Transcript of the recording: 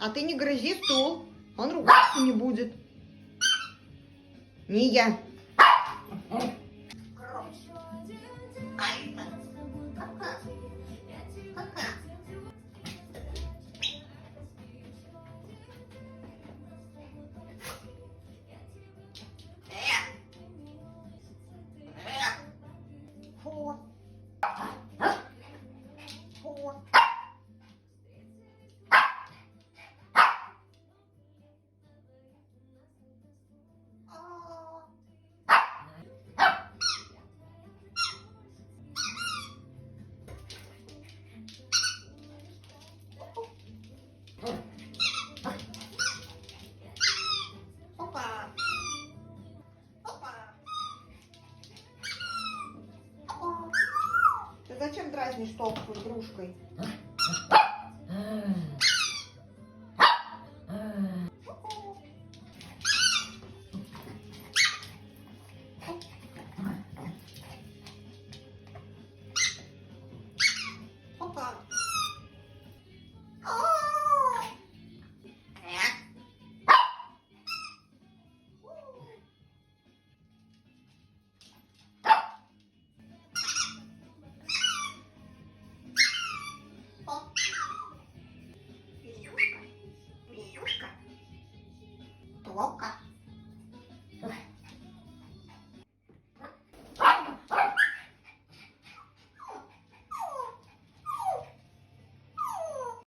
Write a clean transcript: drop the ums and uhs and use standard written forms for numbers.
А ты не грызи стул, он ругаться не будет. Мия. Опа. Опа. Опа. Ты зачем дразнишь толстую игрушкой? Опа. Везюшка. Везюшка. Тока.